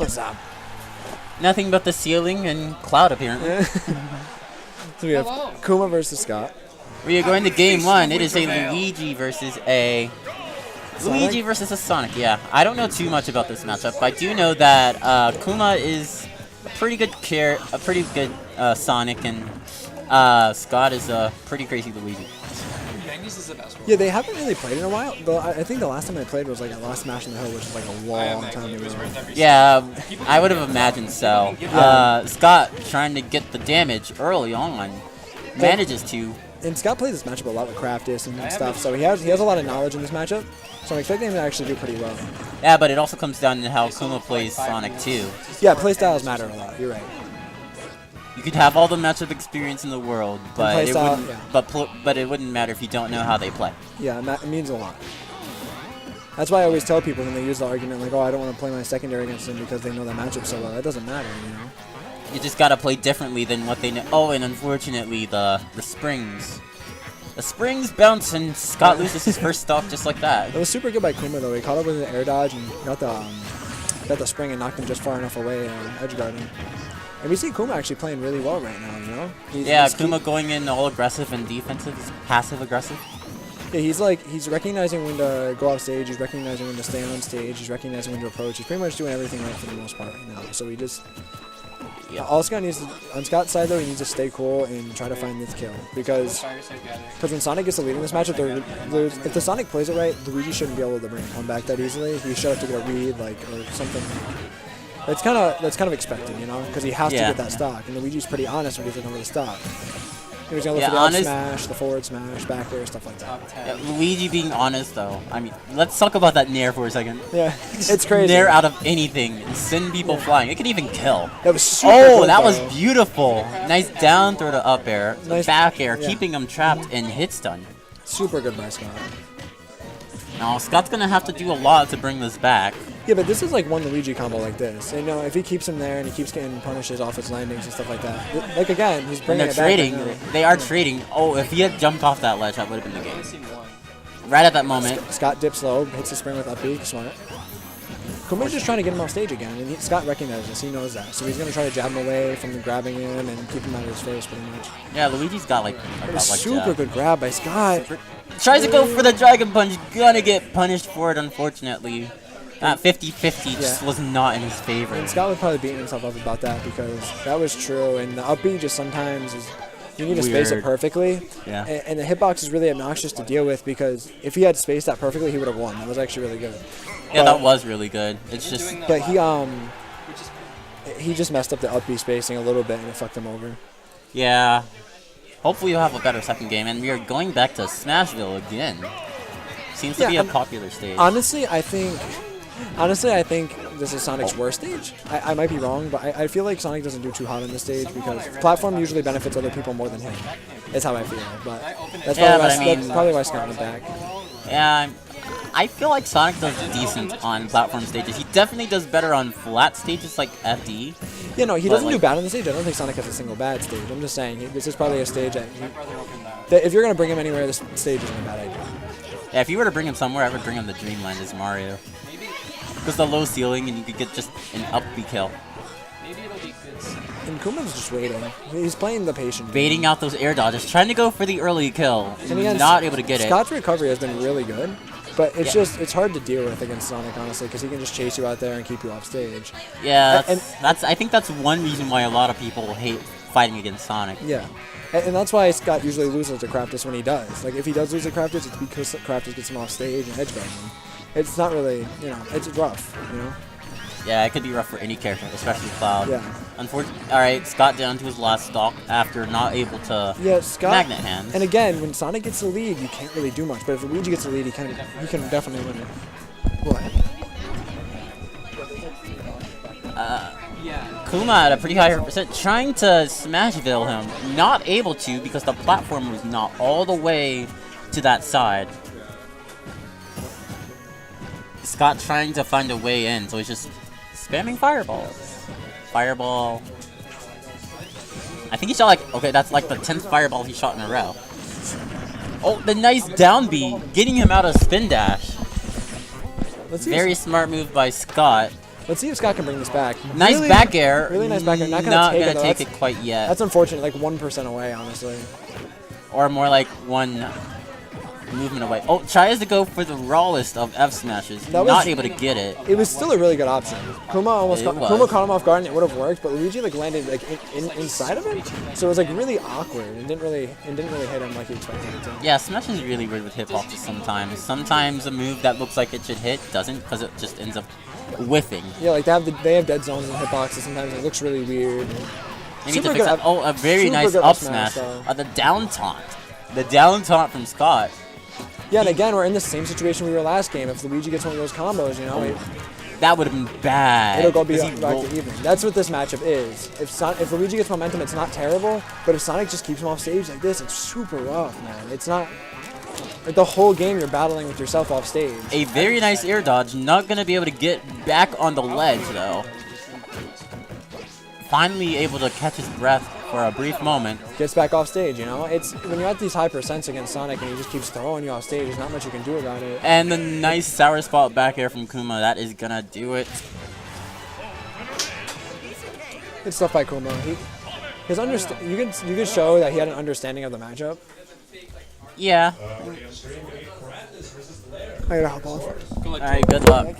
What's up? Nothing but the ceiling and cloud apparently. So we have Kuma versus Scot. We are going to game one. It is a Luigi versus a Luigi versus a Sonic. Yeah, I don't know too much about this matchup. I do know that Kuma is a pretty good Sonic, and Scot is a pretty crazy Luigi. Yeah, they haven't really played in a while. Though I think the last time they played was like at Last Smash in the Hill, which is like a long time ago. Yeah, I would have imagined so. Scot trying to get the damage early on, manages to. And Scott plays this matchup a lot with Craftus and stuff, so he has a lot of knowledge in this matchup. So I'm expecting him to actually do pretty well. Yeah, but it also comes down to how Kuma plays Sonic too. Yeah, playstyles matter a lot. You're right. You could have all the matchup experience in the world, but it wouldn't matter if you don't know how they play. Yeah, it means a lot. That's why I always tell people when they use the argument like, "Oh, I don't want to play my secondary against them because they know the matchup so well." That doesn't matter, you know. You just gotta play differently than what they know. Oh, and unfortunately, the springs. The springs bounce, and Scot loses his first stock just like that. It was super good by Kuma though. He caught up with an air dodge and got the spring and knocked him just far enough away and edge guard him. And we see Kuma actually playing really well right now, you know? He's Kuma going in all aggressive and defensive, passive aggressive. Yeah, he's recognizing when to go off stage, he's recognizing when to stay on stage, he's recognizing when to approach. He's pretty much doing everything right for the most part right now. So he just... Yeah. All Scott needs to, on Scott's side though, he needs to stay cool and try to find this kill. Because when Sonic gets the lead in this matchup, if the Sonic plays it right, Luigi shouldn't be able to bring it home back that easily. He should have to get a read, or something. That's kind of expected, you know, because he has to get that stock. And Luigi's pretty honest when he's looking for the stock. He was going to look for the up smash, the forward smash, back air, stuff like that. Yeah, Luigi being honest, though. I mean, let's talk about that Nair for a second. Yeah, it's crazy. Nair out of anything and send people flying. It can even kill. That was super good, that was beautiful. Nice down throw to up air, nice back air, keeping him trapped and hit stun. Super good by Scott. Now, Scott's going to have to do a lot to bring this back. Yeah, but this is like one Luigi combo like this. And, you know, if he keeps him there and he keeps getting punishes off his landings and stuff like that, like again, he's bringing it back. Trading. They are trading. Oh, if he had jumped off that ledge, that would have been the game. Right at that moment. Scott dips low, hits the spring with up B, smart. Kuma's just trying to get him off stage again, and Scott recognizes this. He knows that, so he's gonna try to jab him away from grabbing him and keep him out of his face, pretty much. Yeah, Luigi's got like a super good grab by Scott. Tries to go for the Dragon Punch, gonna get punished for it, unfortunately. That 50-50 just was not in his favor. And Scott was probably beating himself up about that because that was true, and the up B just sometimes is. You need to space it perfectly, and the hitbox is really obnoxious to deal with because if he had spaced that perfectly, he would have won. That was actually really good. Yeah, that was really good. It's just, but he just messed up the up B spacing a little bit and it fucked him over. Yeah. Hopefully you'll have a better second game, and we are going back to Smashville again. Seems to be a popular stage. Honestly, I think this is Sonic's worst stage. I might be wrong, but I feel like Sonic doesn't do too hot on this stage because platform usually benefits other people more than him. That's how I feel. But that's probably why Scott went back. Yeah, I feel like Sonic does decent on platform stages. He definitely does better on flat stages like FD. Yeah, no, he doesn't do bad on the stage. I don't think Sonic has a single bad stage. I'm just saying, this is probably a stage that if you're going to bring him anywhere, this stage isn't a bad idea. Yeah, if you were to bring him somewhere, I would bring him to Dreamland as Mario. Because the low ceiling and you could get just an up B kill. And Kuma's just waiting. He's playing the patient. Baiting out those air dodges, trying to go for the early kill. And again, not able to get it. Scott's recovery has been really good, but it's it's hard to deal with against Sonic, honestly, because he can just chase you out there and keep you off stage. Yeah, I think that's one reason why a lot of people hate fighting against Sonic. Yeah. And that's why Scott usually loses to Craftus when he does. Like, if he does lose to Craftus, it's because Craftus gets him off stage and edge guarding him. It's not really, you know, it's rough, you know? Yeah, it could be rough for any character, especially Cloud. Yeah. Unfortunately, alright, Scott down to his last stock after not able to Magnet Hands. And again, when Sonic gets the lead, you can't really do much. But if Luigi gets the lead, he can definitely win it. What? Kuma at a pretty high percent, trying to Smashville him. Not able to because the platform was not all the way to that side. Scott trying to find a way in, so he's just spamming fireballs. Fireball. I think he shot that's like the 10th fireball he shot in a row. Oh, the nice down B, getting him out of spin dash. Very smart move by Scott. Let's see if Scott can bring this back. Nice Really- back air. Really nice back air. Not gonna take it, though. it quite yet. That's unfortunate. Like 1% away, honestly. Or more like one movement away. Oh, tries to go for the rawest of F smashes. Not able to get it. It was still a really good option. Kuma Kuma caught him off guard and it would have worked, but Luigi like landed like inside of it, so it was like really awkward. It didn't really hit him like he expected it to. Yeah, Smash is really weird with hitboxes sometimes. Sometimes a move that looks like it should hit doesn't because it just ends up whiffing. Yeah, like they have dead zones in hitboxes. Sometimes it looks really weird. They need to fix that. Oh, a very nice up smash. The down taunt. The down taunt from Scott. Yeah, and again, we're in the same situation we were last game. If Luigi gets one of those combos, you know, that would have been bad. It'll go back to even. That's what this matchup is. If Luigi gets momentum, it's not terrible. But if Sonic just keeps him off stage like this, it's super rough, man. It's not. Like the whole game, you're battling with yourself off stage. A very nice air dodge. Not gonna be able to get back on the ledge though. Finally able to catch his breath for a brief moment. Gets back off stage, you know? It's when you're at these high percents against Sonic and he just keeps throwing you off stage, there's not much you can do about it. And the nice sour spot back air from Kuma, that is gonna do it. Good stuff by Kuma. You can show that he had an understanding of the matchup. Yeah. I gotta hop off. Alright, good luck.